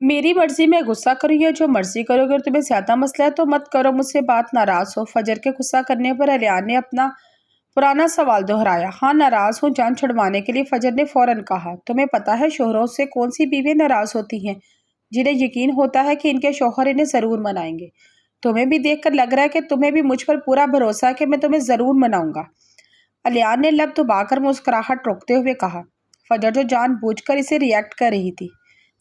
मेरी मर्जी, मैं गुस्सा करूँ या जो मर्जी करो। अगर तुम्हें ज्यादा मसला है तो मत करो मुझसे बात, नाराज हो। फजर के गुस्सा करने पर अलियान ने अपना पुराना सवाल दोहराया। हाँ नाराज हूँ, जान छुड़वाने के लिए। फजर ने फौरन कहा, तुम्हें पता है शोहरों से कौन सी बीवियां नाराज होती हैं जिन्हें यकीन होता है कि इनके शौहर इन्हें जरूर मनाएंगे। तुम्हें भी देखकर लग रहा है कि तुम्हें भी मुझ पर पूरा भरोसा है कि मैं तुम्हें जरूर मनाऊंगा। अलियान ने लब दबाकर मुस्कुराहट रोकते हुए कहा। फजर जो जानबूझकर इसे रिएक्ट कर रही थी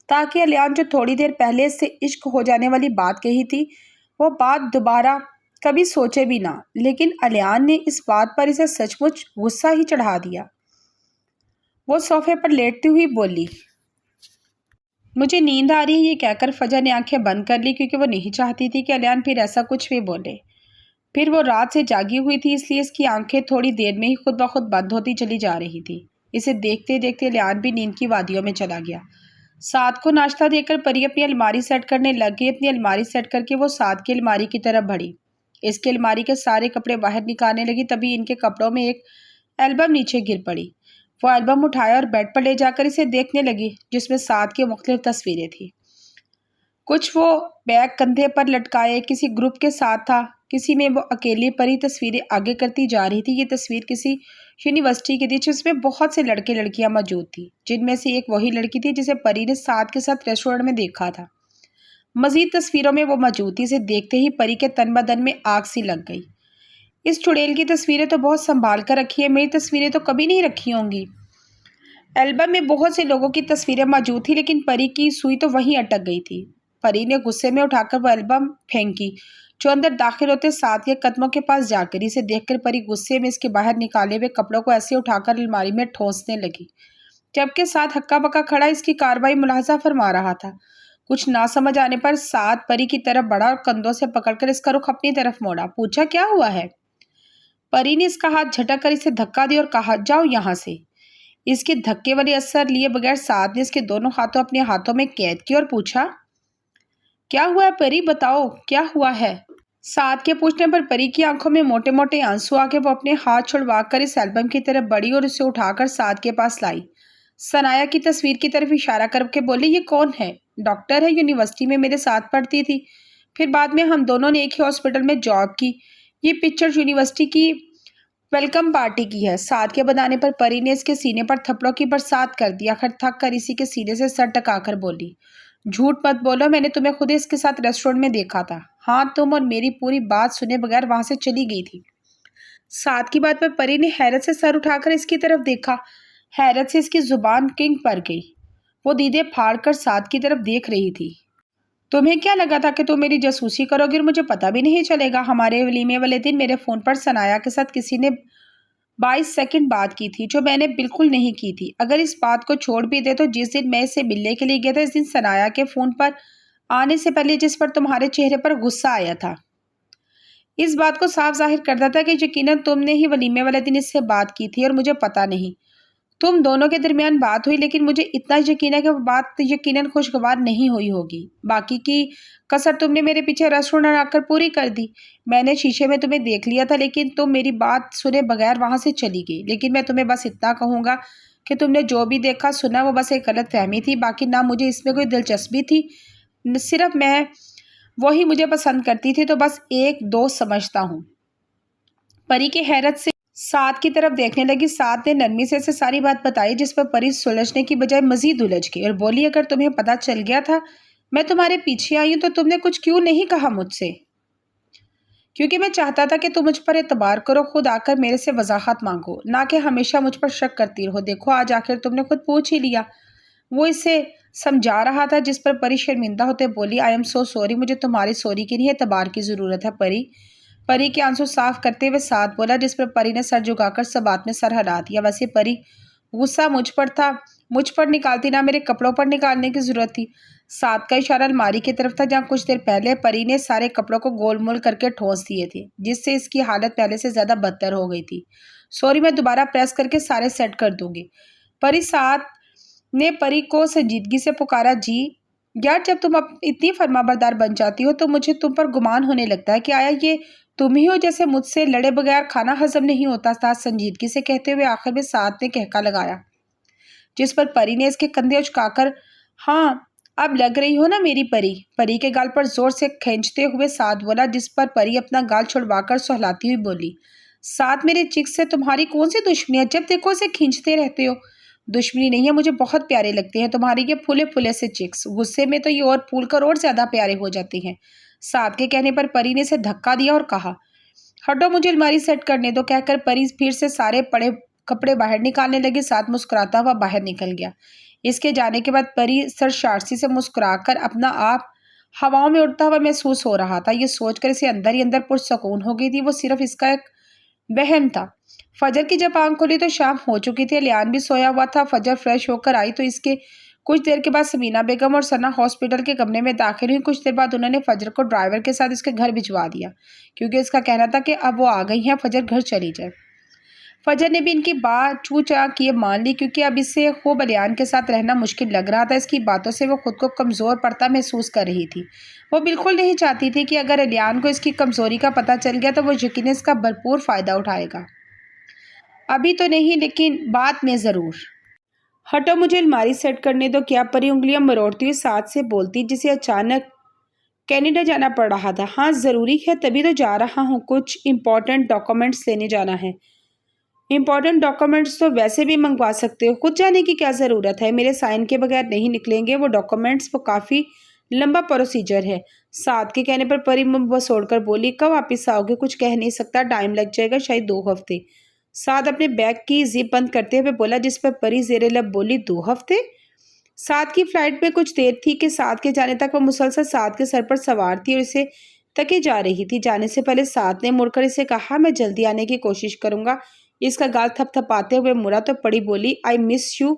ताकि अलियान जो थोड़ी देर पहले इससे इश्क हो जाने वाली बात कही थी वो बात दोबारा कभी सोचे भी ना, लेकिन अलियान ने इस बात पर इसे सचमुच गुस्सा ही चढ़ा दिया। वो सोफे पर लेटती हुई बोली, मुझे नींद आ रही है। ये कहकर फजर ने आंखें बंद कर ली क्योंकि वो नहीं चाहती थी कि अलियान फिर ऐसा कुछ भी बोले। फिर वो रात से जागी हुई थी इसलिए इसकी आंखें थोड़ी देर में ही खुद ब खुद बंद होती चली जा रही थी। इसे देखते देखते अलियान भी नींद की वादियों में चला गया। साद को नाश्ता देकर परी अपनी अलमारी सेट करने लग गई। अपनी अलमारी सेट करके वो साद की अलमारी की तरफ बढ़ी। इसकी अलमारी के सारे कपड़े बाहर निकालने लगी, तभी इनके कपड़ों में एक एल्बम नीचे गिर पड़ी। वो एल्बम उठाया और बेड पर ले जाकर इसे देखने लगी, जिसमें साद की मुख्तलिफ तस्वीरें थी। कुछ वो बैग कंधे पर लटकाए किसी ग्रुप के साथ था, किसी में वो अकेली परी तस्वीरें आगे करती जा रही थी। ये तस्वीर किसी यूनिवर्सिटी की थी जिसमें बहुत से लड़के लड़कियां मौजूद थी, जिनमें से एक वही लड़की थी जिसे परी ने साद के साथ रेस्टोरेंट में देखा था। मजीद तस्वीरों में वो मौजूद थी। इसे देखते ही परी के तन बदन में आग सी लग गई। इस चुड़ैल की तस्वीरें तो बहुत संभाल कर रखी है, मेरी तस्वीरें तो कभी नहीं रखी होंगी। एल्बम में बहुत से लोगों की तस्वीरें मौजूद थी, लेकिन परी की सुई तो वहीं अटक गई थी। परी ने गुस्से में उठाकर वो एल्बम फेंकी, जो अंदर दाखिल होते साथ के कदमों के पास जाकर। इसे देखकर परी गुस्से में इसके बाहर निकाले हुए कपड़ों को ऐसे उठाकर अलमारी में ठोंसने लगी, जबकि साथ हक्का बक्का खड़ा इसकी कार्रवाई मुलाहजा फरमा रहा था। कुछ ना समझ आने पर साथ परी की तरफ बढ़ा और कंधों से पकड़कर इसका रुख अपनी तरफ मोड़ा। पूछा, क्या हुआ है? परी ने इसका हाथ झटक कर इसे धक्का दिया और कहा, जाओ यहाँ से। इसके धक्के वाले असर लिए बगैर साद ने इसके दोनों हाथों अपने हाथों में कैद किए और पूछा, क्या हुआ है परी, बताओ क्या हुआ है? साद के पूछने पर परी की आंखों में मोटे मोटे आंसू आके वो अपने हाथ छुड़वाकर इस एल्बम की तरफ बढ़ी और उसे उठाकर साद के पास लाई। सनाया की तस्वीर की तरफ इशारा करके बोली, ये कौन है? डॉक्टर है, यूनिवर्सिटी में मेरे साथ पढ़ती थी, फिर बाद में हम दोनों ने एक ही हॉस्पिटल में जॉब की। ये पिक्चर यूनिवर्सिटी की वेलकम पार्टी की है। साद के बताने पर परी ने इसके सीने पर थप्पड़ों की बरसात कर दी। आखिर थक कर इसी के सीने से सर टकाकर बोली, झूठ मत बोलो, मैंने तुम्हें खुद इसके साथ रेस्टोरेंट में देखा था। हाँ, तुम और मेरी पूरी बात सुने बगैर वहां से चली गई थी। साद की बात पर परी ने हैरत से सर उठाकर इसकी तरफ देखा। हैरत से इसकी जुबान किंग पर गई। वो दीदे फाड़ कर साद की तरफ देख रही थी। तुम्हें क्या लगा था कि तुम मेरी जासूसी करोगे और मुझे पता भी नहीं चलेगा? हमारे वलीमे वाले दिन मेरे फोन पर सनाया के साथ किसी ने 22 सेकंड बात की थी, जो मैंने बिल्कुल नहीं की थी। अगर इस बात को छोड़ भी दे तो जिस दिन मैं इसे मिलने के लिए गया था, इस दिन सनाया के फोन पर आने से पहले जिस पर तुम्हारे चेहरे पर गुस्सा आया था, इस बात को साफ जाहिर करता था कि यकीनन तुमने ही वलीमे वाले दिन इससे बात की थी और मुझे पता नहीं। तुम दोनों के दरमियान बात हुई, लेकिन मुझे इतना यकीन है कि वो बात यकीनन खुशगवार नहीं हुई होगी। बाकी की कसर तुमने मेरे पीछे रेस्टोरेंट आकर पूरी कर दी। मैंने शीशे में तुम्हें देख लिया था, लेकिन तुम मेरी बात सुने बगैर वहां से चली गई। लेकिन मैं तुम्हें बस इतना कहूंगा कि तुमने जो भी देखा सुना वो बस एक गलत फहमी थी। बाकी ना मुझे इसमें कोई दिलचस्पी थी, सिर्फ मैं वही मुझे पसंद करती थी, तो बस एक दोस्त समझता हूँ। परी की हैरत से साद की तरफ देखने लगी। साद ने नरमी से सारी बात बताई, जिस पर परी सुलझने की बजाय मजीद उलझ गई और बोली, अगर तुम्हें पता चल गया था मैं तुम्हारे पीछे आई हूं तो तुमने कुछ क्यों नहीं कहा मुझसे? क्योंकि मैं चाहता था कि तुम मुझ पर एतबार करो, खुद आकर मेरे से वजाहत मांगो, ना कि हमेशा मुझ पर शक करती रहो। देखो, आज आखिर तुमने खुद पूछ ही लिया। वो इसे समझा रहा था, जिस पर परी शर्मिंदा होते बोली, आई एम सो सॉरी, मुझे तुम्हारी सॉरी की नहीं एतबार की जरूरत है परी। परी के आंसू साफ करते हुए साथ बोला, जिस पर परी ने सर झुकाकर सबात में सर हिला दिया। वैसे परी गुस्सा मुझ पर था, मुझ पर निकालती, ना मेरे कपड़ों पर निकालने की जरूरत थी। साथ का इशारा अलमारी की तरफ था, जहाँ कुछ देर पहले परी ने सारे कपड़ों को गोलमोल करके ठोस दिए थे, जिससे इसकी हालत पहले से ज्यादा बदतर हो गई थी। सॉरी, मैं दोबारा प्रेस करके सारे सेट कर दूंगी। परी साथ ने परी को संजीदगी से पुकारा, जी यार, जब तुम इतनी फर्माबरदार बन जाती हो तो मुझे तुम पर गुमान होने लगता है कि आया ये तुम ही हो जैसे मुझसे लड़े बगैर खाना हजम नहीं होता था। संजीदगी से कहते हुए आखिर में साथ ने कहका लगाया, जिस पर परी ने इसके कंधे उचकाकर हाँ अब लग रही हो ना मेरी परी। परी के गाल पर जोर से खींचते हुए साथ बोला, जिस पर परी अपना गाल छुड़वाकर सहलाती हुई बोली, साथ मेरे चिक्स से तुम्हारी कौन सी दुश्मनी है? जब देखो उसे खींचते रहते हो। दुश्मनी नहीं है, मुझे बहुत प्यारे लगते हैं तुम्हारे ये फूले फूले से चिक्स। गुस्से में तो ये और फूल कर और ज्यादा प्यारे हो जाती हैं। साथ के कहने पर परी ने इसे धक्का दिया और कहा, हटो, मुझे अलमारी सेट करने दो। कहकर परी फिर से सारे पड़े कपड़े बाहर निकालने लगी। साथ मुस्कुराता हुआ बाहर निकल गया। इसके जाने के बाद परी सरशारसी से मुस्कुराकर अपना आप हवाओं में उड़ता हुआ महसूस हो रहा था। ये सोचकर इसे अंदर ही अंदर पुरसकून हो गई थी। वो सिर्फ इसका एक वहम था। फजर की जब आंख खोली तो शाम हो चुकी थी। लियान भी सोया हुआ था। फजर फ्रेश होकर आई तो इसके कुछ देर के बाद समीना बेगम और सना हॉस्पिटल के कमरे में दाखिल हुई। कुछ देर बाद उन्होंने फजर को ड्राइवर के साथ इसके घर भिजवा दिया, क्योंकि इसका कहना था कि अब वो आ गई हैं, फजर घर चली जाए। फजर ने भी इनकी बात चू चा किए मान ली, क्योंकि अब इससे खूब अलियान के साथ रहना मुश्किल लग रहा था। इसकी बातों से वो खुद को कमज़ोर पड़ता महसूस कर रही थी। वो बिल्कुल नहीं चाहती थी कि अगर अलियान को इसकी कमज़ोरी का पता चल गया तो वो यकीनन इसका भरपूर फ़ायदा उठाएगा। अभी तो नहीं, लेकिन बाद में ज़रूर। हटो, मुझे अलमारी सेट करने दो। क्या परी उंगलियां मरोड़ती हुई साथ से बोलती, जिसे अचानक कनाडा जाना पड़ रहा था। हाँ ज़रूरी है, तभी तो जा रहा हूँ। कुछ इम्पोर्टेंट डॉक्यूमेंट्स लेने जाना है। इम्पोर्टेंट डॉक्यूमेंट्स तो वैसे भी मंगवा सकते हो, खुद जाने की क्या ज़रूरत है? मेरे साइन के बगैर नहीं निकलेंगे वो डॉक्यूमेंट्स। वो काफ़ी लंबा प्रोसीजर है। साथ के कहने पर परी मुंह बसोड़कर बोली, कब वापस आओगे? कुछ कह नहीं सकता, टाइम लग जाएगा, शायद 2 हफ्ते। साथ अपने बैग की जिप बंद करते हुए बोला, जिस पर परी जेरे लब बोली, 2 हफ्ते? साथ की फ्लाइट में कुछ देर थी कि साथ के जाने तक वो मुसलसल साथ के सर पर सवार थी और इसे तके जा रही थी। जाने से पहले साथ ने मुड़कर इसे कहा, मैं जल्दी आने की कोशिश करूंगा। इसका गाल थपथपाते हुए मुड़ा तो पड़ी बोली, I miss you,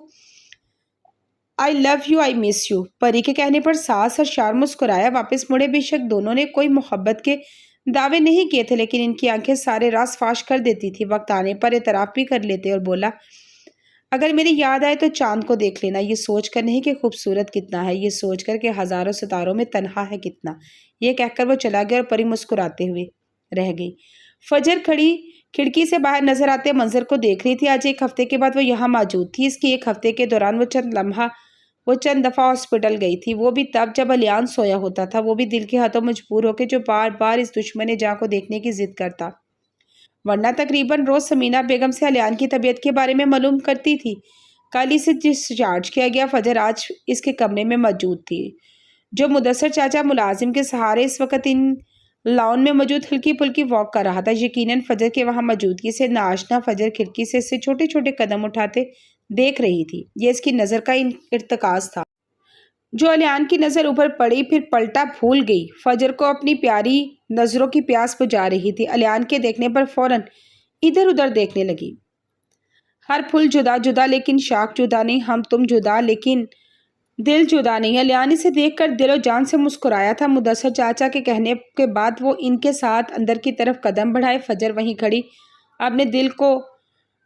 I love you, I miss you. परी के कहने पर सास और शार मुस्कुराया, वापस मुड़े। बेशक दोनों ने कोई मोहब्बत के दावे नहीं किए थे, लेकिन इनकी आंखें सारे राज फाश कर देती थी। वक्त आने पर एतराफ़ भी कर लेते और बोला, अगर मेरी याद आए तो चांद को देख लेना। ये सोच कर नहीं कि खूबसूरत कितना है, ये सोच कर कि हज़ारों सितारों में तन्हा है कितना। ये कहकर वो चला गया और परी मुस्कुराते हुए रह गई। फजर खड़ी खिड़की से बाहर नजर आते मंजर को देख रही थी। आज 1 हफ्ते के बाद वो यहाँ मौजूद थी। इसकी 1 हफ्ते के दौरान वो चंद दफ़ा हॉस्पिटल गई थी, वो भी तब जब अलियान सोया होता था। वो भी दिल के हाथों मजबूर होकर, जो बार बार इस दुश्मन जहाँ को देखने की जिद करता, वरना तकरीबन रोज समीना बेगम से अलियान की तबीयत के बारे में मालूम करती थी। कल इसे डिस्चार्ज किया गया। फजर आज इसके कमरे में मौजूद थी। जो मुदस्सर चाचा मुलाजिम के सहारे इस वक्त इन लॉन में मौजूद हल्की फुल्की वॉक कर रहा था। यकीनन फजर के वहां मौजूदगी से नाशना फजर खिड़की से इससे छोटे छोटे कदम उठाते देख रही थी। ये इसकी नज़र का इर्तकाज था। जो अलियान की नज़र ऊपर पड़ी, फिर पलटा भूल गई। फजर को अपनी प्यारी नज़रों की प्यास बुझा रही थी। अलियान के देखने पर फौरन इधर उधर देखने लगी। हर फूल जुदा जुदा लेकिन शाख जुदा नहीं, हम तुम जुदा लेकिन दिल जुदा नहीं। अलियान इसे देखकर दिलो जान से मुस्कुराया था। मुदस्सर चाचा के कहने के बाद वो इनके साथ अंदर की तरफ कदम बढ़ाए। फजर वहीं खड़ी अपने दिल को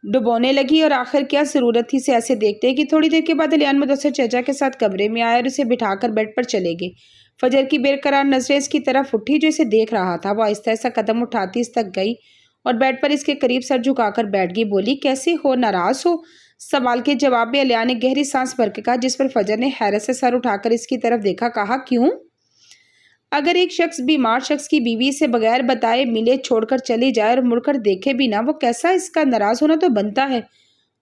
डुबोने लगी और आखिर क्या ज़रूरत थी इसे ऐसे देखते कि थोड़ी देर के बाद अलियान मुदस्सर चाचा के साथ कमरे में आया और इसे बिठाकर बेड पर चले गए। फजर की बेकरार नजरें इसकी तरफ उठी जो इसे देख रहा था। वो आहिस्ता आहिस्ता कदम उठाती इस तक गई और बेड पर इसके करीब सर झुकाकर बैठ गई। बोली, कैसे हो, नाराज हो? सवाल के जवाब में अलियान ने गहरी सांस भर के कहा, जिस पर फजर ने हैरत से सर उठाकर इसकी तरफ देखा। कहा, क्यों? अगर एक शख्स बीमार शख्स की बीवी से बगैर बताए मिले छोड़कर चली जाए और मुड़कर देखे भी ना, वो कैसा इसका नाराज होना तो बनता है।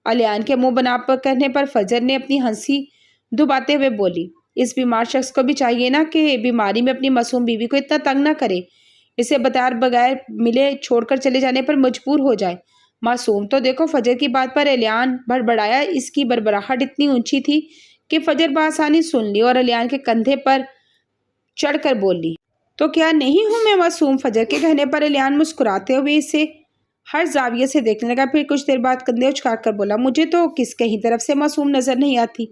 अलियान के मुंह बना पर कहने पर फजर ने अपनी हंसी दुबाते हुए बोली, इस बीमार शख्स को भी चाहिए ना कि बीमारी में अपनी मासूम बीवी को इतना तंग ना करे, इसे बताए बगैर मिले छोड़कर चले जाने पर मजबूर हो जाए। मासूम तो देखो। फजर की बात पर अलियान बड़बड़ाया। इसकी बड़बड़ाहट इतनी ऊंची थी कि फजर बआसानी सुन ली और अलियान के कंधे पर चढ़कर बोली, तो क्या नहीं हूं मैं मासूम? फजर के कहने पर अलियान मुस्कुराते हुए इसे हर जाविये से देखने लगा। फिर कुछ देर बाद कंधे उचका कर बोला, मुझे तो किस कहीं तरफ से मासूम नजर नहीं आती।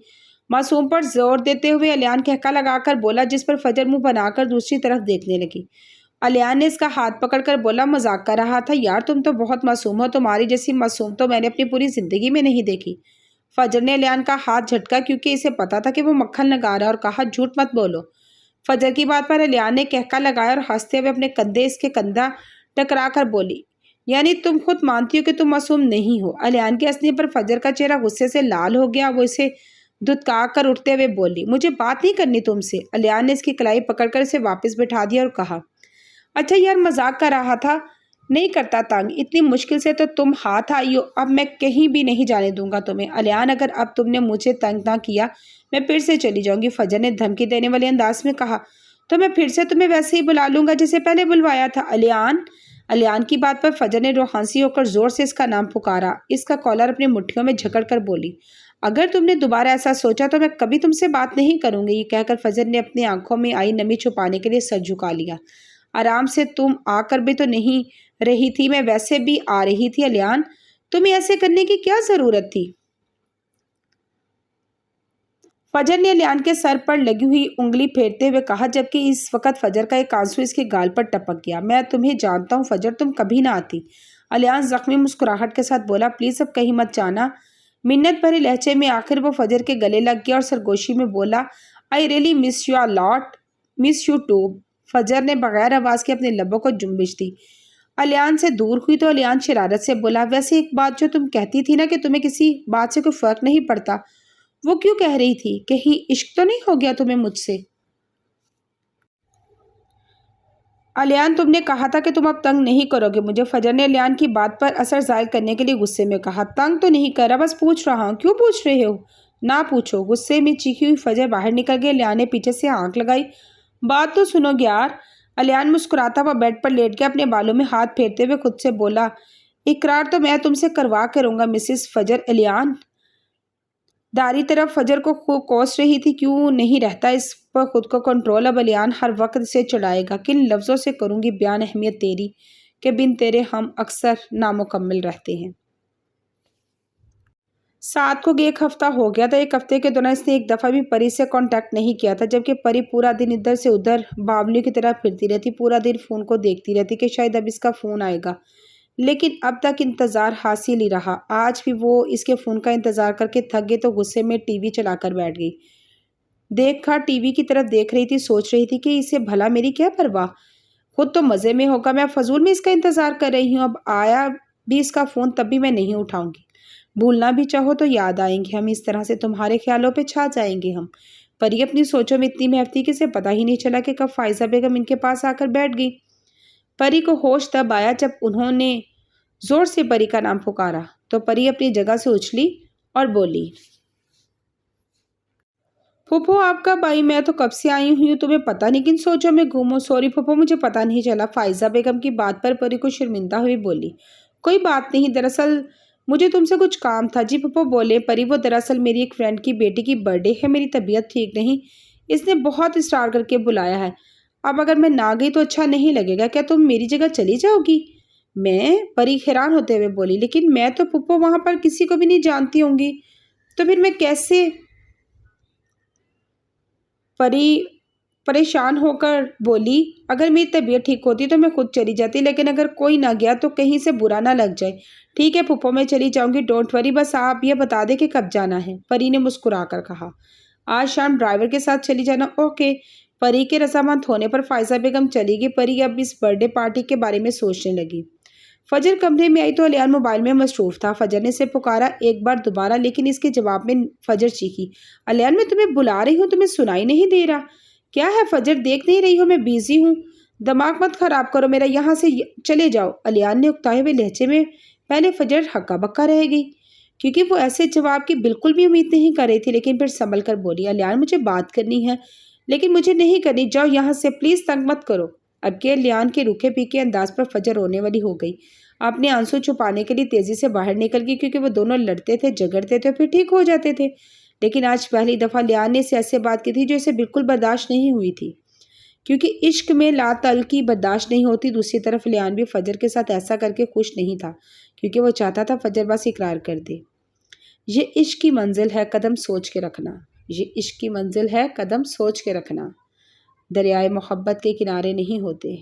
मासूम पर जोर देते हुए अलियान कहका लगाकर बोला, जिस पर फजर मुंह बनाकर दूसरी तरफ देखने लगी। अलियान ने इसका हाथ पकड़कर बोला, मजाक कर रहा था यार, तुम तो बहुत मासूम हो, तुम्हारी जैसी मासूम तो मैंने अपनी पूरी जिंदगी में नहीं देखी। फजर ने अलियान का हाथ झटका, क्योंकि इसे पता था कि वो मक्खन लगा रहा, और कहा, झूठ मत बोलो। फजर की बात पर अलियान ने कहका लगाया और हंसते हुए अपने कंधे इसके कंधा टकरा कर बोली, यानी तुम खुद मानती हो कि तुम मासूम नहीं हो? अलियान के हंसने पर फजर का चेहरा गुस्से से लाल हो गया। वो इसे دھتکا کر اٹھتے ہوئے بولی۔ مجھے بات نہیں کرنی تم سے۔ الیان نے اس کی کلائی پکڑ کر اسے واپس بٹھا دیا اور کہا، اچھا یار مذاق کر رہا تھا، نہیں کرتا تنگ، اتنی مشکل سے تو تم ہاتھ آئی ہو، اب میں کہیں بھی نہیں جانے دوں گا تمہیں۔ الیان اگر اب تم نے مجھے تنگ نہ کیا میں پھر سے چلی جاؤں گی، فجر نے دھمکی دینے والے انداز میں کہا۔ تو میں پھر سے تمہیں ویسے ہی بلا لوں گا جیسے پہلے بلوایا تھا۔ الیان کی بات پر فجر نے روحانسی ہو کر زور سے اس کا نام پکارا، اس کا کالر اپنی مٹھیوں میں جھکڑ کر بولی، اگر تم نے دوبارہ ایسا سوچا تو میں کبھی تم سے بات نہیں کروں گی۔ یہ کہہ کر فجر نے اپنی آنکھوں میں آئی نمی چھپانے کے لیے سر جھکا لیا۔ آرام سے، تم آ کر بھی تو نہیں رہی تھی، میں ویسے بھی آ رہی تھی الیان، تمہیں ایسے کرنے کی کیا ضرورت تھی؟ فجر نے الیان کے سر پر لگی ہوئی انگلی پھیرتے ہوئے کہا، جبکہ اس وقت فجر کا ایک آنسو اس کے گال پر ٹپک گیا۔ میں تمہیں جانتا ہوں فجر، تم کبھی نہ آتی۔ الیان زخمی مسکراہٹ کے ساتھ بولا، پلیز اب کہیں مت جانا۔ منت بھرے لہجے میں آخر وہ فجر کے گلے لگ گیا اور سرگوشی میں بولا، I really miss you a lot, miss you too. Fajr نے بغیر آواز کے اپنے لبوں کو جنبش دی۔ الیان سے دور ہوئی تو الیان شرارت سے بولا، ویسے ایک بات جو تم کہتی تھی نا کہ تمہیں کسی بات سے کوئی فرق نہیں پڑتا، وہ کیوں کہہ رہی تھی؟ کہیں عشق تو نہیں ہو گیا تمہیں مجھ سے؟ الیان تم نے کہا تھا کہ تم اب تنگ نہیں کرو گے مجھے، فجر نے الیان کی بات پر اثر ظاہر کرنے کے لیے غصے میں کہا۔ تنگ تو نہیں کر رہا، بس پوچھ رہا ہوں۔ کیوں پوچھ رہے ہو؟ نہ پوچھو، غصے میں چیخی ہوئی فجر باہر نکل گئی۔ الیان نے پیچھے سے آنکھ لگائی، بات تو سنو گے یار۔ الیان مسکراتا ہوا بیڈ پر لیٹ گیا، اپنے بالوں میں ہاتھ پھیرتے ہوئے خود سے بولا، اقرار تو میں تم سے کروا کے رہوں گا مسز فجر۔ الیان داری طرف فجر کو کوس رہی تھی، کیوں نہیں رہتا اس پر خود کو کنٹرول؟ اب الیان ہر وقت سے چڑھائے گا، کن لفظوں سے کروں گی بیان اہمیت تیری کہ بن تیرے ہم اکثر نامکمل رہتے ہیں۔ سات کو ایک ہفتہ ہو گیا تھا۔ ایک ہفتے کے دوران اس نے ایک دفعہ بھی پری سے کانٹیکٹ نہیں کیا تھا، جبکہ پری پورا دن ادھر سے ادھر بابلیوں کی طرح پھرتی رہتی، پورا دن فون کو دیکھتی رہتی کہ شاید اب اس کا فون آئے گا، لیکن اب تک انتظار حاصل ہی رہا۔ آج بھی وہ اس کے فون کا انتظار کر کے تھک گئی تو غصے میں ٹی وی چلا کر بیٹھ گئی۔ دیکھا ٹی وی کی طرف دیکھ رہی تھی، سوچ رہی تھی کہ اسے بھلا میری کیا پرواہ، خود تو مزے میں ہوگا، میں فضول میں اس کا انتظار کر رہی ہوں۔ اب آیا بھی اس کا فون تب بھی میں نہیں اٹھاؤں گی، بھولنا بھی چاہو تو یاد آئیں گے ہم، اس طرح سے تمہارے خیالوں پہ چھا جائیں گے ہم۔ پری اپنی سوچوں میں اتنی محو تھی کہ اسے پتہ ہی نہیں چلا کہ کب فائزہ بیگم ان کے پاس آ کر بیٹھ گئی۔ پری کو ہوش تب آیا جب انہوں نے زور سے پری کا نام پکارا تو پری اپنی جگہ سے اچھلی اور بولی، پھوپھو آپ کب آئی؟ میں تو کب سے آئی ہوں، تمہیں پتہ نہیں کن سوچوں میں گم ہو۔ سوری پھوپھو، مجھے پتہ نہیں چلا۔ فائزہ بیگم کی بات پر پری کو شرمندہ ہوئی بولی، کوئی بات نہیں، دراصل مجھے تم سے کچھ کام تھا۔ جی پھوپھو بولے پری، وہ دراصل میری ایک فرینڈ کی بیٹی کی برتھ ڈے ہے، میری طبیعت ٹھیک نہیں، اس نے بہت اصرار کر کے بلایا ہے، اب اگر میں نہ گئی تو اچھا نہیں لگے گا، کیا تم میری جگہ چلی جاؤ گی؟ میں؟ پری حیران ہوتے ہوئے بولی، لیکن میں تو پھوپھو وہاں پر کسی کو بھی نہیں جانتی ہوں گی، تو پھر میں کیسے؟ پری پریشان ہو کر بولی، اگر میری طبیعت ٹھیک ہوتی تو میں خود چلی جاتی، لیکن اگر کوئی نہ گیا تو کہیں سے برا نہ لگ جائے۔ ٹھیک ہے پھوپھو، میں چلی جاؤں گی، ڈونٹ وری، بس آپ یہ بتا دیں کہ کب جانا ہے، پری نے مسکرا کر کہا۔ آج شام ڈرائیور کے ساتھ چلی جانا۔ اوکے۔ پری کے رضامند ہونے پر فائزہ بیگم چلی گئی۔ پری اب اس برتھ ڈے پارٹی کے بارے میں سوچنے لگی۔ فجر کمرے میں آئی تو الیان موبائل میں مصروف تھا۔ فجر نے اسے پکارا ایک بار دوبارہ، لیکن اس کے جواب میں فجر چیخی، الیان میں تمہیں بلا رہی ہوں، تمہیں سنائی نہیں دے رہا؟ کیا ہے فجر، دیکھ نہیں رہی ہو میں بیزی ہوں؟ دماغ مت خراب کرو میرا، یہاں سے چلے جاؤ۔ الیان نے اکتائے ہوئے لہجے میں پہلے فجر ہکا بکا رہ گئی، کیونکہ وہ ایسے جواب کی بالکل بھی امید نہیں کر رہی تھی، لیکن پھر سنبھل کر بولی، الیان مجھے بات کرنی ہے، لیکن مجھے نہیں کرنی، جاؤ یہاں سے، پلیز تنگ مت کرو۔ اب کے الیان کے روکھے پیکے انداز پر فجر رونے والی ہو گئی، اپنے آنسو چھپانے کے لیے تیزی سے باہر نکل گئی، کیونکہ وہ دونوں لڑتے تھے، جھگڑتے تھے، پھر ٹھیک ہو جاتے تھے، لیکن آج پہلی دفعہ الیان نے اسے ایسے بات کی تھی جو اسے بالکل برداشت نہیں ہوئی تھی، کیونکہ عشق میں لا تعلقی برداشت نہیں ہوتی۔ دوسری طرف الیان بھی فجر کے ساتھ ایسا کر کے خوش نہیں تھا، کیونکہ وہ چاہتا تھا فجر بس اقرار کر دے۔ یہ عشق کی منزل ہے، قدم سوچ کے رکھنا، یہ عشق کی منزل ہے، قدم سوچ کے رکھنا، دریائے محبت کے کنارے نہیں ہوتے۔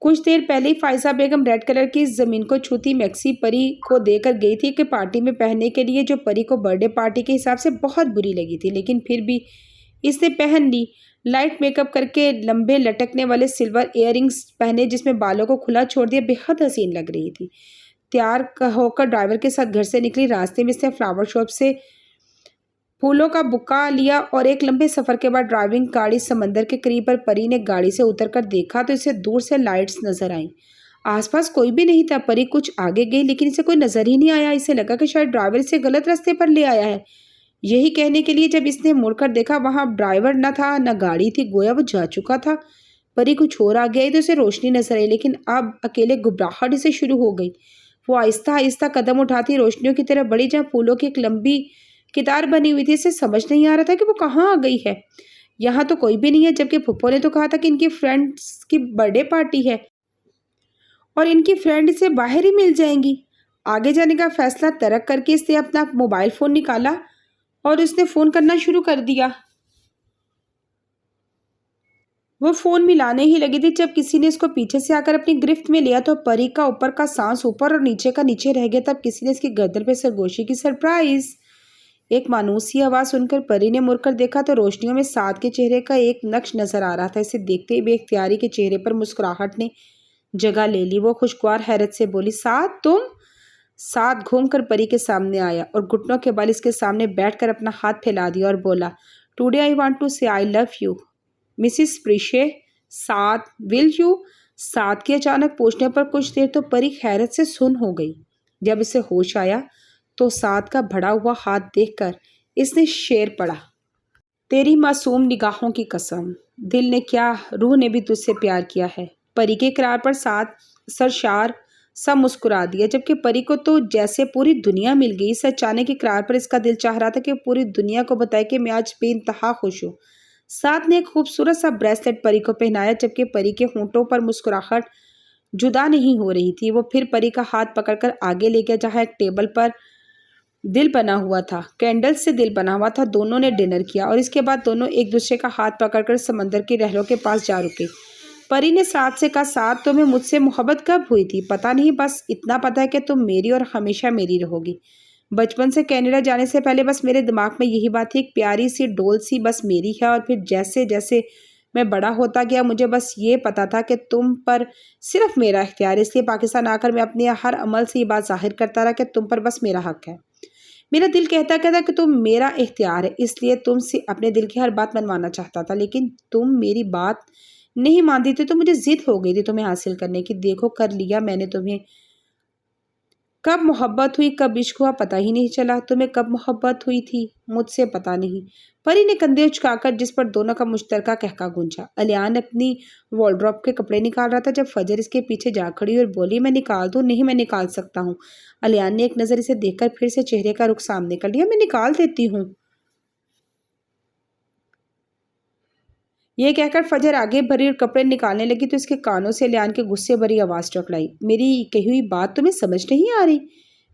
کچھ دیر پہلے ہی فائزہ بیگم ریڈ کلر کی زمین کو چھوتی میکسی پری کو دے کر گئی تھی کہ پارٹی میں پہننے کے لیے، جو پری کو برتھ ڈے پارٹی کے حساب سے بہت بری لگی تھی، لیکن پھر بھی اس نے پہن لی۔ لائٹ میک اپ کر کے لمبے لٹکنے والے سلور ایئر رنگز پہنے، جس میں بالوں کو کھلا چھوڑ دیا، بے حد حسین لگ رہی تھی۔ तैयार होकर ड्राइवर के साथ घर से निकली। रास्ते में इसने फ्लावर शॉप से फूलों का बुक्का लिया और एक लंबे सफर के बाद ड्राइविंग गाड़ी समंदर के करीब पर परी ने गाड़ी से उतरकर देखा तो इसे दूर से लाइट्स नजर आईं। आसपास कोई भी नहीं था। परी कुछ आगे गई लेकिन इसे कोई नजर ही नहीं आया। इसे लगा कि शायद ड्राइवर इसे गलत रास्ते पर ले आया है। यही कहने के लिए जब इसने मुड़कर देखा वहां ड्राइवर न था न गाड़ी थी, गोया वो जा चुका था। परी कुछ और आगे आई तो उसे रोशनी नजर आई, लेकिन अब अकेले घबराहट इसे शुरू हो गई। वो आहिस्ता आहिस्ता कदम उठाती रोशनियों की तरफ बढ़ी जहाँ फूलों की एक लंबी कितार बनी हुई थी। इसे समझ नहीं आ रहा था कि वो कहाँ आ गई है। यहाँ तो कोई भी नहीं है, जबकि फुप्पो ने तो कहा था कि इनकी फ्रेंड्स की बर्थडे पार्टी है और इनकी फ्रेंड इसे बाहर ही मिल जाएंगी। आगे जाने का फैसला तर्क करके इसने अपना मोबाइल फ़ोन निकाला और उसने फ़ोन करना शुरू कर दिया। वो फ़ोन मिलाने ही लगी थी जब किसी ने इसको पीछे से आकर अपनी गिरफ्त में लिया तो परी का ऊपर का सांस ऊपर और नीचे का नीचे रह गया। तब किसी ने इसकी गर्दन पे सरगोशी की। सरप्राइज! एक मानूस सी आवाज़ सुनकर परी ने मुड़कर देखा तो रोशनियों में साद के चेहरे का एक नक्श नजर आ रहा था। इसे देखते ही बेख्तियारी के चेहरे पर मुस्कुराहट ने जगह ले ली। वो खुशगवार हैरत से बोली, साद तुम? साद घूमकर परी के सामने आया और घुटनों के बल इसके सामने बैठकर अपना हाथ फैला दिया और बोला, today I want to say I love you Mrs प्रीशे। Saad, will you? साद के अचानक पूछने पर कुछ देर तो परी हैरत से सुन हो गई। जब इसे होश आया तो साद का बढ़ा हुआ हाथ देखकर इसने शेर पड़ा, तेरी मासूम निगाहों की कसम, दिल ने क्या रूह ने भी तुझसे प्यार किया है। परी के इकरार पर साद सरशार सा मुस्कुरा दिया, जबकि परी को तो जैसे पूरी दुनिया मिल गई। इस अचानक इकरार पर इसका दिल चाह रहा था कि पूरी दुनिया को बताए कि मैं आज बेइंतहा खुश हूँ। साद ने एक खूबसूरत सा ब्रेसलेट परी को पहनाया, जबकि परी के होंठों पर मुस्कुराहट जुदा नहीं हो रही थी। वो फिर परी का हाथ पकड़कर आगे ले गया जहाँ एक टेबल पर दिल बना हुआ था, कैंडल्स से दिल बना हुआ था। दोनों ने डिनर किया और इसके बाद दोनों एक दूसरे का हाथ पकड़कर समंदर की लहरों के पास जा रुके। परी ने साद से कहा, साद तुम्हें मुझसे मोहब्बत कब हुई थी? पता नहीं, बस इतना पता है कि तुम मेरी और हमेशा मेरी रहोगी। बचपन से कनाडा जाने से पहले बस मेरे दिमाग में यही बात थी, एक प्यारी सी डोल सी बस मेरी है। और फिर जैसे जैसे मैं बड़ा होता गया मुझे बस ये पता था कि तुम पर सिर्फ मेरा इख्तियार है। इसलिए पाकिस्तान आकर मैं अपने हर अमल से ये बात जाहिर करता रहा कि तुम पर बस मेरा हक है। मेरा दिल कहता कि तुम मेरा इख्तियार है, इसलिए तुमसे अपने दिल की हर बात मनवाना चाहता था, लेकिन तुम मेरी बात नहीं मानती थी तो मुझे जिद हो गई थी तुम्हें हासिल करने की। देखो कर लिया मैंने तुम्हें। कब मोहब्बत हुई कब इश्क हुआ पता ही नहीं चला। तुम्हें कब मोहब्बत हुई थी मुझसे पता नहीं। परी ने कंधे उचकाकर जिस पर दोनों का मुश्तरका कहका गूंजा। अलियान अपनी वॉलड्रॉप के कपड़े निकाल रहा था जब फजर इसके पीछे जा खड़ी और बोली, मैं निकाल दूं? नहीं, मैं निकाल सकता हूँ। अलियान ने एक नज़र इसे देखकर फिर से चेहरे का रुख सामने कर लिया। मैं निकाल देती हूँ। यह कहकर फजर आगे भरी और कपड़े निकालने लगी तो इसके कानों से अलियान के गुस्से भरी आवाज़ टकराई, मेरी कही हुई बात तुम्हें समझ नहीं आ रही?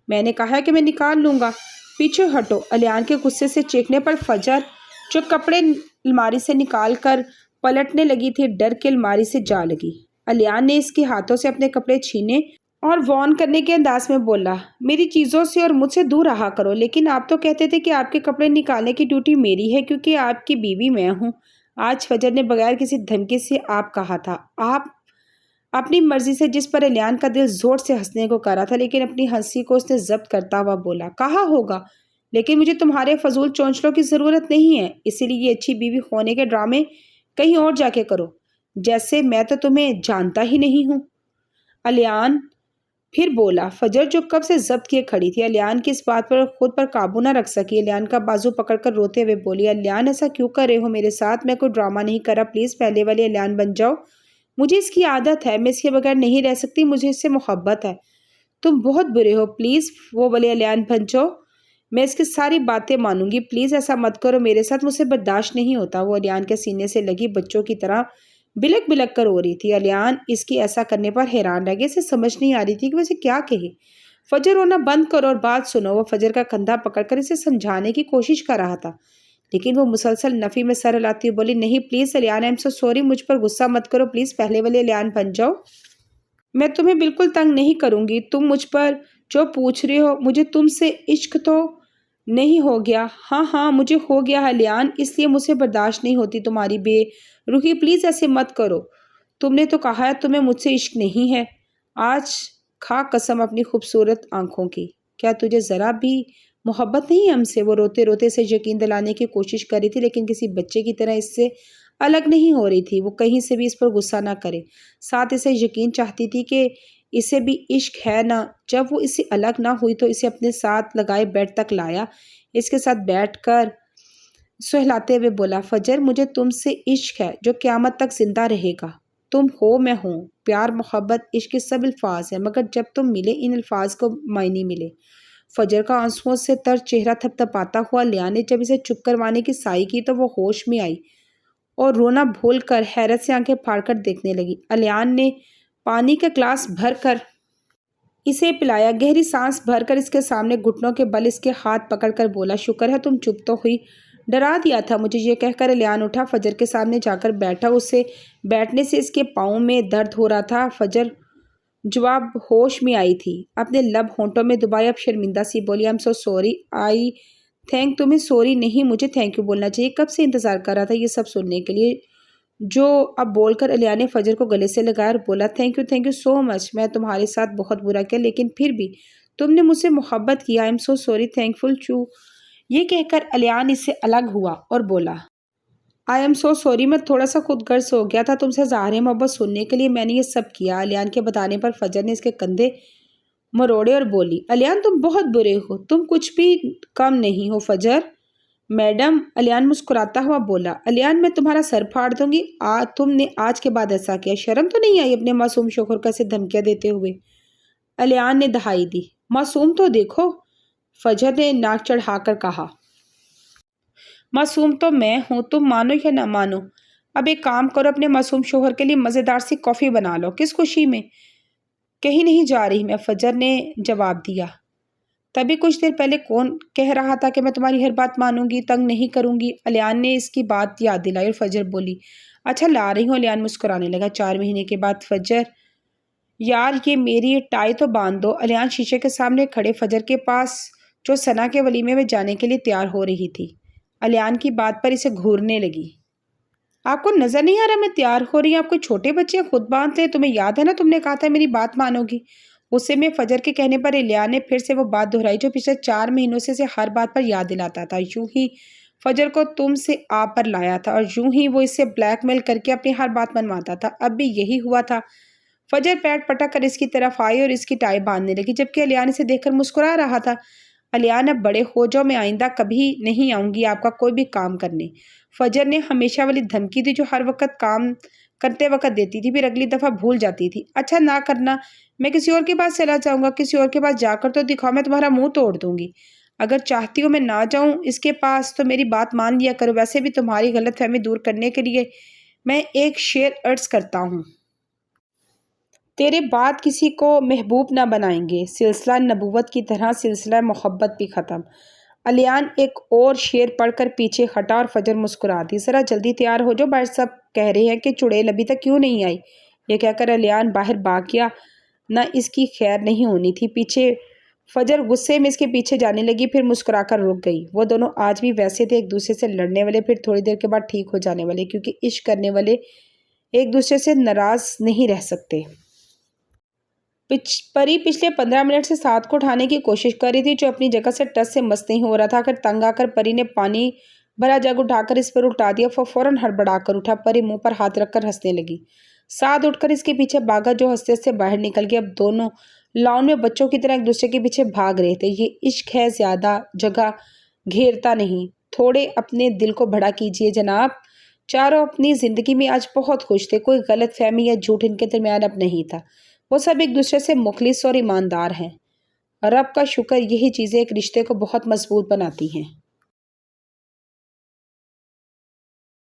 मैंने कहा है कि मैं निकाल लूँगा। पीछे हटो। अलियान के गुस्से से चीखने पर फजर जो कपड़े अलमारी से निकाल कर पलटने लगी थी, डर के अलमारी से जा लगी। अलियान ने इसके हाथों से अपने कपड़े छीने और वॉर्न करने के अंदाज में बोला, मेरी चीज़ों से और मुझसे दूर रहा करो। लेकिन आप तो कहते थे कि आपके कपड़े निकालने की ड्यूटी मेरी है क्योंकि आपकी बीवी मैं हूँ। आज फजर ने बगैर किसी धमकी से आप कहा था। आप अपनी मर्जी से, जिस पर अलियान का दिल जोर से हंसने को कर रहा था, लेकिन अपनी हंसी को उसने जब्त करता हुआ बोला, कहा होगा, लेकिन मुझे तुम्हारे फजूल चौंचलों की ज़रूरत नहीं है। इसीलिए ये अच्छी बीवी होने के ड्रामे कहीं और जाके करो, जैसे मैं तो तुम्हें जानता ही नहीं हूँ। अलियान फिर बोला। फजर जो कब से जब्त किए खड़ी थी अलियान की इस बात पर खुद पर काबू न रख सकी। अलियान का बाजू पकड़कर रोते हुए बोली, अलियान ऐसा क्यों कर रहे हो मेरे साथ? मैं कोई ड्रामा नहीं कर रहा, प्लीज़ पहले वाली अलियान बन जाओ। मुझे इसकी आदत है, मैं इसके बगैर नहीं रह सकती, मुझे इससे मोहब्बत है। तुम बहुत बुरे हो, प्लीज़ वो वाली अलियान बन जाओ, मैं इसकी सारी बातें मानूंगी। प्लीज़ ऐसा मत करो मेरे साथ, मुझसे बर्दाश्त नहीं होता। वो अलियान के सीने से लगी बच्चों की तरह बिलक बिलक कर रो रही थी। अलियान इसकी ऐसा करने पर हैरान रह गई। इसे समझ नहीं आ रही थी कि वैसे क्या कहे। फजर रोना बंद करो और बात सुनो। वो फजर का कंधा पकड़कर इसे समझाने की कोशिश कर रहा था, लेकिन वो मुसलसल नफ़ी में सर हिलाती हुई बोली, नहीं please अलियान, I am so sorry, मुझ पर गुस्सा मत करो, प्लीज़ पहले वाली अलियान बन जाओ। मैं तुम्हें बिल्कुल तंग नहीं करूँगी। तुम मुझ पर जो पूछ रहे हो, मुझे तुमसे इश्क तो नहीं हो गया? हाँ हाँ मुझे हो गया अलियान, इसलिए मुझसे बर्दाश्त नहीं होती तुम्हारी बेरुखी। प्लीज़ ऐसे मत करो। तुमने तो कहा है तुम्हें मुझसे इश्क नहीं है। आज کھا قسم اپنی خوبصورت آنکھوں کی، کیا تجھے ذرا بھی محبت نہیں ہم سے؟ وہ روتے روتے اسے یقین دلانے کی کوشش کر رہی تھی، لیکن کسی بچے کی طرح اس سے الگ نہیں ہو رہی تھی۔ وہ کہیں سے بھی اس پر غصہ نہ کرے، ساتھ اسے یقین چاہتی تھی کہ اسے بھی عشق ہے نا۔ جب وہ اس سے الگ نہ ہوئی تو اسے اپنے ساتھ لگائے بیڈ تک لایا، اس کے ساتھ بیٹھ کر سہلاتے ہوئے بولا، فجر مجھے تم سے عشق ہے جو قیامت تک زندہ رہے گا۔ تم ہو میں ہوں، پیار محبت عشق کے سب الفاظ ہیں، مگر جب تم ملے ان الفاظ کو معنی ملے۔ فجر کا آنسوؤں سے تر چہرہ تھپ تھپاتا ہوا الیان نے جب اسے چپ کروانے کی سعی کی تو وہ ہوش میں آئی اور رونا بھول کر حیرت سے آنکھیں پھاڑ کر دیکھنے لگی۔ الیان نے پانی کا گلاس بھر کر اسے پلایا، گہری سانس بھر کر اس کے سامنے گھٹنوں کے بل اس کے ہاتھ پکڑ کر بولا، شکر ہے تم چپ تو ہوئی، ڈرا دیا تھا مجھے۔ یہ کہہ کر الیان اٹھا، فجر کے سامنے جا کر بیٹھا۔ اسے بیٹھنے سے اس کے پاؤں میں درد ہو رہا تھا۔ فجر جواب ہوش میں آئی تھی، اپنے لب ہونٹوں میں دبائے اب شرمندہ سی بولی، آئی am so sorry. I thank تمہیں سوری نہیں، مجھے تھینک یو بولنا چاہیے، کب سے انتظار کر رہا تھا یہ سب سننے کے لیے۔ جو اب بول کر الیان نے فجر کو گلے سے لگایا اور بولا، تھینک یو سو مچ، میں تمہارے ساتھ بہت برا کیا، لیکن پھر بھی تم نے مجھ سے محبت کی، I am so sorry, thankful too. یہ کہہ کر الیان اس سے الگ ہوا اور بولا، آئی ایم سو سوری، میں تھوڑا سا خود غرض ہو گیا تھا تم سے ظاہر محبت سننے کے لیے میں نے یہ سب کیا۔ الیان کے بتانے پر فجر نے اس کے کندھے مروڑے اور بولی، الیان تم بہت برے ہو، تم کچھ بھی کم نہیں ہو فجر۔ میڈم، الیان مسکراتا ہوا بولا، الیان میں تمہارا سر پھاڑ دوں گی، تم نے آج کے بعد ایسا کیا، شرم تو نہیں آئی اپنے معصوم شوہر کو ایسے دھمکیاں دیتے ہوئے؟ الیان نے دہائی دی، معصوم تو دیکھو، فجر نے ناک چڑھا کر کہا، معصوم تو میں ہوں، تم مانو یا نہ مانو۔ اب ایک کام کرو، اپنے معصوم شوہر کے لیے مزیدار سی کافی بنا لو۔ کس خوشی میں؟ کہیں نہیں جا رہی میں، فجر نے جواب دیا۔ تبھی کچھ دیر پہلے کون کہہ رہا تھا کہ میں تمہاری ہر بات مانوں گی، تنگ نہیں کروں گی؟ الیان نے اس کی بات یاد دلائی اور فجر بولی، اچھا لا رہی ہوں۔ الیان مسکرانے لگا۔ 4 مہینے کے بعد فجر، یار یہ میری ٹائی تو باندھ دو۔ الیان شیشے کے سامنے کھڑے فجر کے پاس جو ثنا کے ولیمے میں جانے کے لیے تیار ہو رہی تھی، الیان کی بات پر اسے گھورنے لگی، آپ کو نظر نہیں آ رہا میں تیار ہو رہی ہوں؟ آپ کوئی چھوٹے بچے ہیں، خود باندھ لیں، تمہیں یاد ہے نا تم نے کہا تھا میری بات مانو گی۔ غصے میں فجر کے کہنے پر الیان نے پھر سے وہ بات دہرائی جو پچھلے 4 مہینوں سے اسے ہر بات پر یاد دلاتا تھا، یوں ہی فجر کو تم سے آپ پر لایا تھا اور یوں ہی وہ اس سے بلیک میل کر کے اپنی ہر بات منواتا تھا۔ اب بھی یہی ہوا تھا۔ فجر پیٹ پٹک کر اس کی طرف آئی اور اس کی ٹائی باندھنے لگی، جبکہ الیان اسے دیکھ کر مسکرا رہا تھا۔ الیان اب بڑے ہو جاؤ، میں آئندہ کبھی نہیں آؤں گی آپ کا کوئی بھی کام کرنے۔ فجر نے ہمیشہ والی دھمکی دی جو ہر وقت کام کرتے وقت دیتی تھی، پھر اگلی دفعہ بھول جاتی تھی۔ اچھا نہ کرنا، میں کسی اور کے پاس چلا جاؤں گا، کسی اور کے پاس جا کر تو دکھاؤ، میں تمہارا منہ توڑ دوں گی۔ اگر چاہتی ہو میں نہ جاؤں اس کے پاس تو میری بات مان لیا کرو، ویسے بھی تمہاری غلط فہمی دور کرنے کے لیے میں ایک شعر عرض کرتا ہوں، تیرے بعد کسی کو محبوب نہ بنائیں گے، سلسلہ نبوت کی طرح سلسلہ محبت بھی ختم۔ الیان ایک اور شعر پڑھ کر پیچھے ہٹا اور فجر مسکرا دی، ذرا جلدی تیار ہو جاؤ، باہر سب کہہ رہے ہیں کہ چڑیل ابھی تک کیوں نہیں آئی۔ یہ کہہ کر الیان باہر بھاگ گیا، نہ اس کی خیر نہیں ہونی تھی۔ پیچھے فجر غصے میں اس کے پیچھے جانے لگی، پھر مسکرا کر رک گئی۔ وہ دونوں آج بھی ویسے تھے، ایک دوسرے سے لڑنے والے، پھر تھوڑی دیر کے بعد ٹھیک ہو جانے والے، کیونکہ عشق کرنے والے ایک دوسرے سے ناراض نہیں رہ سکتے۔ پری پچھلے 15 منٹ سے ساتھ کو اٹھانے کی کوشش کر رہی تھی جو اپنی جگہ سے ٹس سے مس نہیں ہو رہا تھا۔ اگر تنگ آ کر پری نے پانی بھرا جگ اٹھا کر اس پر الٹا دیا، وہ فوراً ہڑبڑا کر اٹھا۔ پری منہ پر ہاتھ رکھ کر ہنسنے لگی، سعد اٹھ کر اس کے پیچھے بھاگا جو ہنستے ہنستے باہر نکل گیا۔ اب دونوں لاؤن میں بچوں کی طرح ایک دوسرے کے پیچھے بھاگ رہے تھے۔ یہ عشق ہے، زیادہ جگہ گھیرتا نہیں، تھوڑے اپنے دل کو بڑا کیجیے جناب۔ چاروں اپنی زندگی میں آج بہت خوش تھے، کوئی غلط فہمی یا جھوٹ ان کے درمیان اب نہیں تھا، وہ سب ایک دوسرے سے مخلص اور ایماندار ہیں۔ رب کا شکر، یہی چیزیں ایک رشتے کو بہت مضبوط بناتی ہیں۔